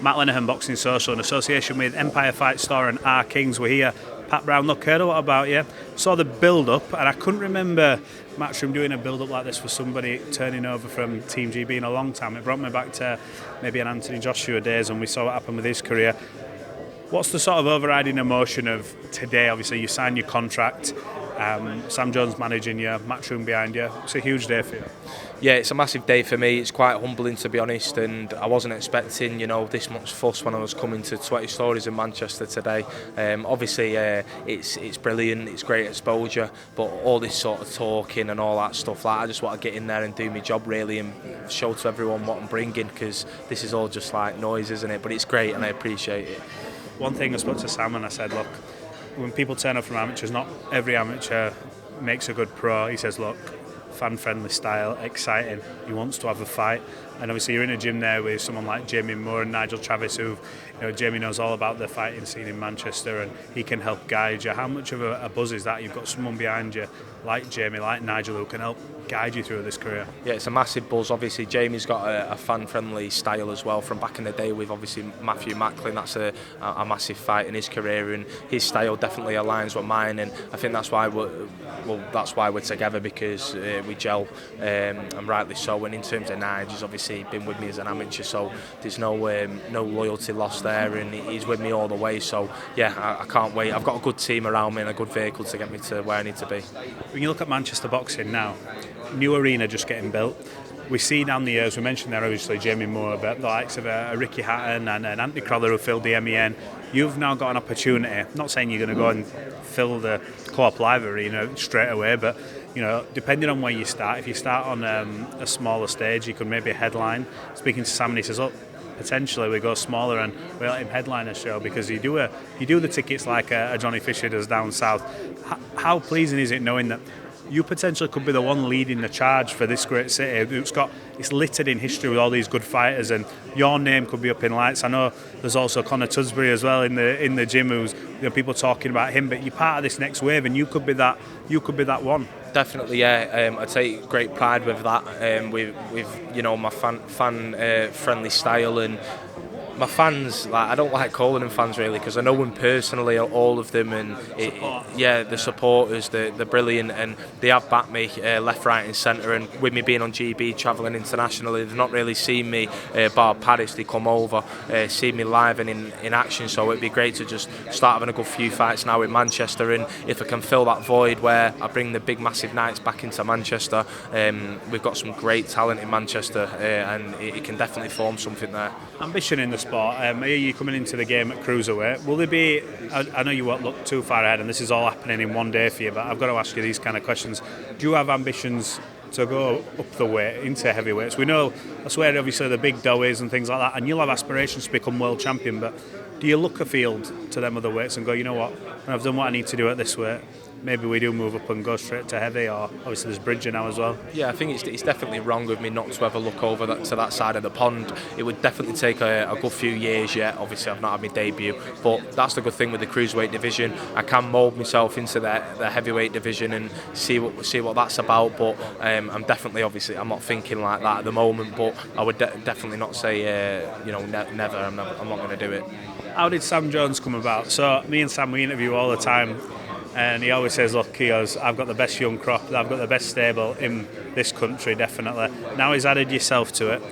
Matt Lenihan Boxing Social in association with Empire Fight Store and R Kings. We're here. Pat Brown, look, heard a lot about you. Saw the build-up, and I couldn't remember Matchroom doing a build-up like this for somebody turning over from Team GB in a long time. It brought me back to maybe an Anthony Joshua days, and we saw what happened with his career. What's the sort of overriding emotion of today? Obviously, you signed your contract. Sam Jones managing you, Matchroom behind you. It's a huge day for you. Yeah, it's a massive day for me. It's quite humbling, to be honest, and I wasn't expecting, this much fuss when I was coming to 20 Stories in Manchester today. Obviously, it's brilliant, it's great exposure, but all this sort of talking and all that stuff, I just want to get in there and do my job really and show to everyone what I'm bringing, because this is all just like noise, isn't it? But it's great and I appreciate it. One thing I spoke to Sam and I said, look, when people turn up from amateurs, not every amateur makes a good pro. He says, look, fan-friendly style, exciting. He wants to have a fight. And obviously you're in a gym there with someone like Jamie Moore and Nigel Travis, who, Jamie knows all about the fighting scene in Manchester and he can help guide you. How much of a buzz is that? You've got someone behind you like Jamie, like Nigel, who can help guide you through this career. Yeah, it's a massive buzz. Obviously, Jamie's got a fan-friendly style as well from back in the day with obviously Matthew Macklin. That's a massive fight in his career, and his style definitely aligns with mine. And I think that's why we're together, because we gel, and rightly so. And in terms of Nigel, he's obviously been with me as an amateur, so there's no loyalty lost there, and he's with me all the way. So yeah, I can't wait. I've got a good team around me and a good vehicle to get me to where I need to be. When you look at Manchester boxing now, new arena just getting built. We see down the years, we mentioned there obviously Jamie Moore, but the likes of Ricky Hatton and Anthony Crowther who filled the MEN. You've now got an opportunity. I'm not saying you're going to go and fill the Co-op Live arena straight away, but depending on where you start, if you start on a smaller stage, you could maybe headline. Speaking to Sam, and he says, look, potentially we go smaller and we let him headline a show, because you do the tickets like a Johnny Fisher does down south. How pleasing is it knowing that you potentially could be the one leading the charge for this great city? It's littered in history with all these good fighters, and your name could be up in lights. I know there's also Conor Tusbury as well in the gym, who's people talking about him, but you're part of this next wave, and you could be that one. Definitely, yeah. I take great pride with that. With my fan friendly style, and my fans, I don't like calling them fans really, because I know them personally, all of them, and the supporters, they're brilliant, and they have backed me left, right and centre. And with me being on GB, travelling internationally, they've not really seen me bar Paris. They come over, see me live and in action, so it'd be great to just start having a good few fights now in Manchester. And if I can fill that void where I bring the big massive nights back into Manchester, we've got some great talent in Manchester, and it can definitely form something there. Ambition in the sport. You're coming into the game at cruiserweight. Will there be? I know you won't look too far ahead, and this is all happening in one day for you, but I've got to ask you these kind of questions. Do you have ambitions to go up the weight into heavyweights? We know that's where obviously the big dough is and things like that, and you'll have aspirations to become world champion, but do you look afield to them other weights and go, you know what, when I've done what I need to do at this weight, maybe we do move up and go straight to heavy? Or obviously there's Bridger now as well. Yeah, I think it's definitely wrong of me not to ever look over to that side of the pond. It would definitely take a good few years yet. Obviously I've not had my debut, but that's the good thing with the cruiserweight division. I can mould myself into the heavyweight division and see what that's about. But I'm definitely, obviously I'm not thinking like that at the moment, but I would definitely not say never. I'm not going to do it. How did Sam Jones come about? So me and Sam, we interview all the time, and he always says, look, he goes, I've got the best young crop, I've got the best stable in this country, definitely. Now he's added yourself to it.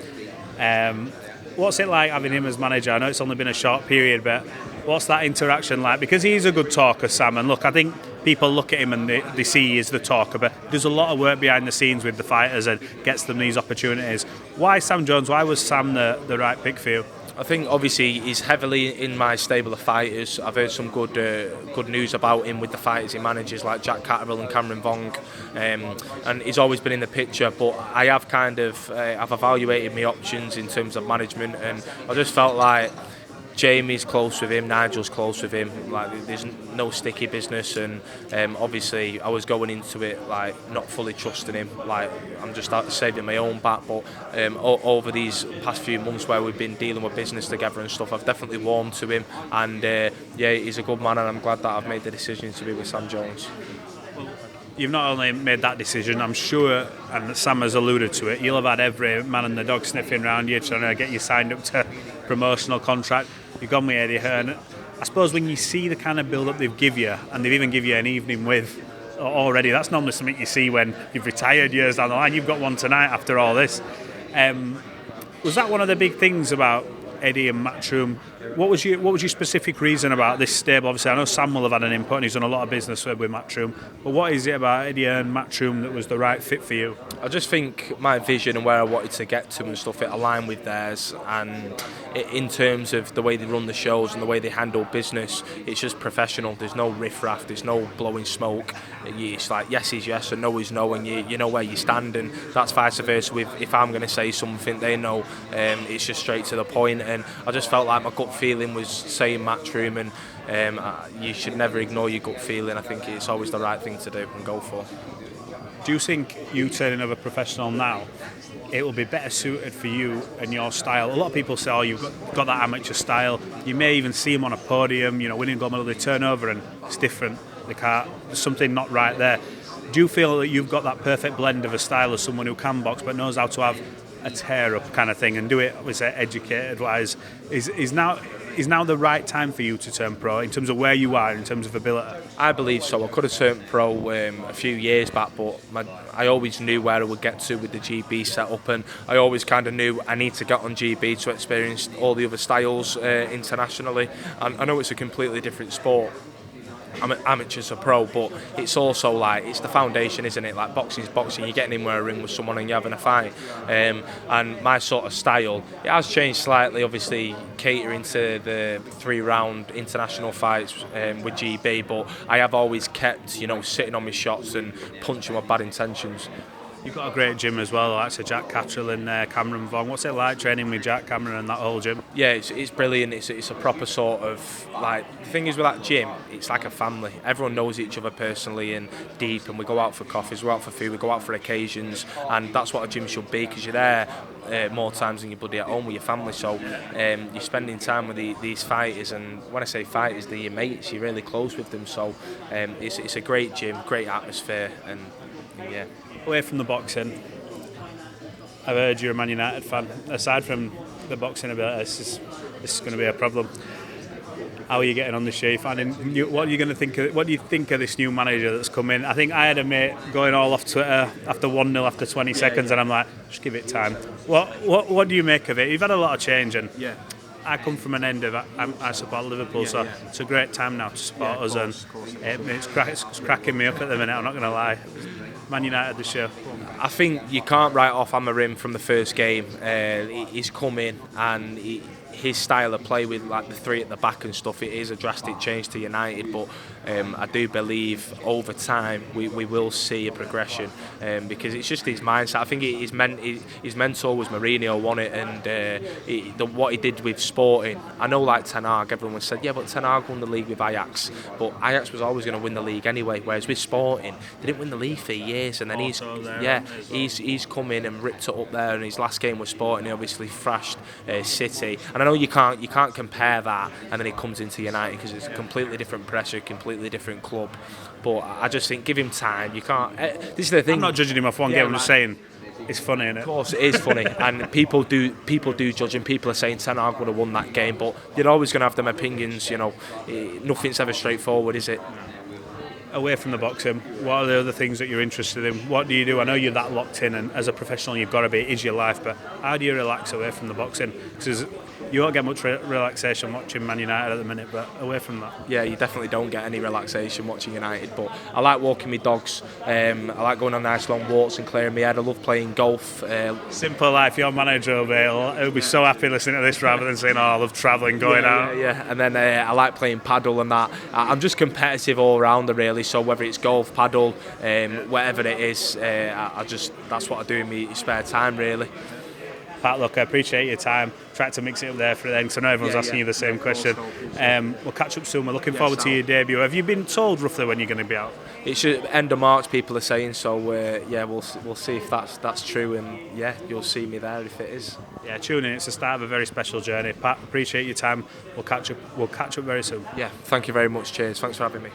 What's it like having him as manager? I know it's only been a short period, but what's that interaction like? Because he's a good talker, Sam, and look, I think people look at him and they see he is the talker, but there's a lot of work behind the scenes with the fighters and gets them these opportunities. Why Sam Jones? Why was Sam the right pick for you? I think obviously he's heavily in my stable of fighters. I've heard some good news about him with the fighters he manages, like Jack Catterall and Cameron Vong, and he's always been in the picture. But I have I've evaluated my options in terms of management, and I just felt like Jamie's close with him, Nigel's close with him. Like there's no sticky business, and obviously I was going into it like not fully trusting him. Like I'm just saving my own back. But over these past few months where we've been dealing with business together and stuff, I've definitely warmed to him. And he's a good man, and I'm glad that I've made the decision to be with Sam Jones. Well, you've not only made that decision, I'm sure, and Sam has alluded to it, you'll have had every man and the dog sniffing around you trying to get you signed up to promotional contract. You've gone with Eddie Hearn. I suppose when you see the kind of build-up they've give you, and they've even give you an evening with already, that's normally something you see when you've retired years down the line. You've got one tonight after all this. Was that one of the big things about Eddie and Matchroom? What was your specific reason about this stable? Obviously, I know Sam will have had an input and he's done a lot of business with Matchroom. But what is it about Eddie and Matchroom that was the right fit for you? I just think my vision and where I wanted to get to and stuff, it aligned with theirs. And in terms of the way they run the shows and the way they handle business, it's just professional. There's no riff-raff, there's no blowing smoke. It's like yes is yes and no is no, and you know where you stand. And that's vice versa with, if I'm going to say something, they know it's just straight to the point. And I just felt like my gut feeling was saying Matchroom, and you should never ignore your gut feeling. I think it's always the right thing to do and go for. Do you think you turning over professional now, it will be better suited for you and your style? A lot of people say, oh, you've got that amateur style. You may even see them on a podium, winning gold medal, they turn over and it's different. There's something not right there. Do you feel that you've got that perfect blend of a style of someone who can box but knows how to have a tear-up kind of thing and do it, we say, educated-wise? Is now the right time for you to turn pro in terms of where you are, in terms of ability? I believe so. I could have turned pro a few years back, but I always knew where I would get to with the GB setup, and I always kind of knew I need to get on GB to experience all the other styles internationally. And I know it's a completely different sport. Amateurs are pro, but it's also like, it's the foundation, isn't it? Like boxing's boxing, you're getting in a ring with someone and you're having a fight. And my sort of style, it has changed slightly, obviously catering to the 3-round international fights with GB, but I have always kept, sitting on my shots and punching with bad intentions. You've got a great gym as well, like Jack Cattrall and Cameron Vaughan. What's it like training with Jack, Cameron and that whole gym? Yeah, it's brilliant. It's a proper sort of, like, the thing is with that gym, it's like a family. Everyone knows each other personally and deep, and we go out for coffees, we go out for food, we go out for occasions, and that's what a gym should be, because you're there more times than your buddy at home with your family. So you're spending time with these fighters, and when I say fighters, they're your mates, you're really close with them. So it's a great gym, great atmosphere, and yeah. Away from the boxing, I've heard you're a Man United fan. Aside from the boxing ability, this is going to be a problem. How are you getting on this year? What are you going to think? What do you think of this new manager that's come in? I think I had a mate going all off Twitter after 1-0 after 20 seconds, and I'm like, just give it time. What do you make of it? You've had a lot of change, and I come from an end of I support Liverpool, so it's a great time now to support us, and it's cracking me up at the minute. I'm not going to lie. Man United this year. I think you can't write off Amarim from the first game. He's come in, and his style of play with like the 3 at the back and stuff, it is a drastic change to United, but I do believe over time we will see a progression, because it's just his mindset. I think his mentor was Mourinho, won it, and what he did with Sporting. I know, like Ten Hag, everyone said, yeah, but Ten Hag won the league with Ajax, but Ajax was always going to win the league anyway, whereas with Sporting they didn't win the league for years, and then he's come in and ripped it up there, and his last game was Sporting, he obviously thrashed City, and I know you can't compare that and then he comes into United, because it's a completely different pressure, completely different club. But I just think, give him time. You can't. This is the thing. I'm not judging him off one game. I'm just saying it's funny, isn't it? Of course, it is funny, and people do judge, and people are saying Ten Hag would have won that game, but you're always going to have them opinions. Nothing's ever straightforward, is it? Away from the boxing, what are the other things that you're interested in? What do you do? I know you're that locked in, and as a professional you've got to be, it is your life, but how do you relax away from the boxing? Because you won't get much relaxation watching Man United at the minute, but away from that. Yeah, you definitely don't get any relaxation watching United, but I like walking my dogs, I like going on nice long walks and clearing my head. I love playing golf. Simple life. Your manager over here, he'll be so happy listening to this rather than saying, oh, I love travelling, going out. Yeah, and then I like playing paddle and that. I'm just competitive all rounder really, so whether it's golf, paddle, whatever it is, that's what I do in my spare time really. Pat, look, I appreciate your time. Tried to mix it up there for then, because I know everyone's asking you the same question. We'll catch up soon. We're looking forward to your debut. Have you been told roughly when you're going to be out? It's end of March, people are saying, so we'll see if that's true, and you'll see me there if it is. Yeah, tune in. It's the start of a very special journey. Pat, appreciate your time. We'll catch up very soon. Yeah, thank you very much. Cheers. Thanks for having me.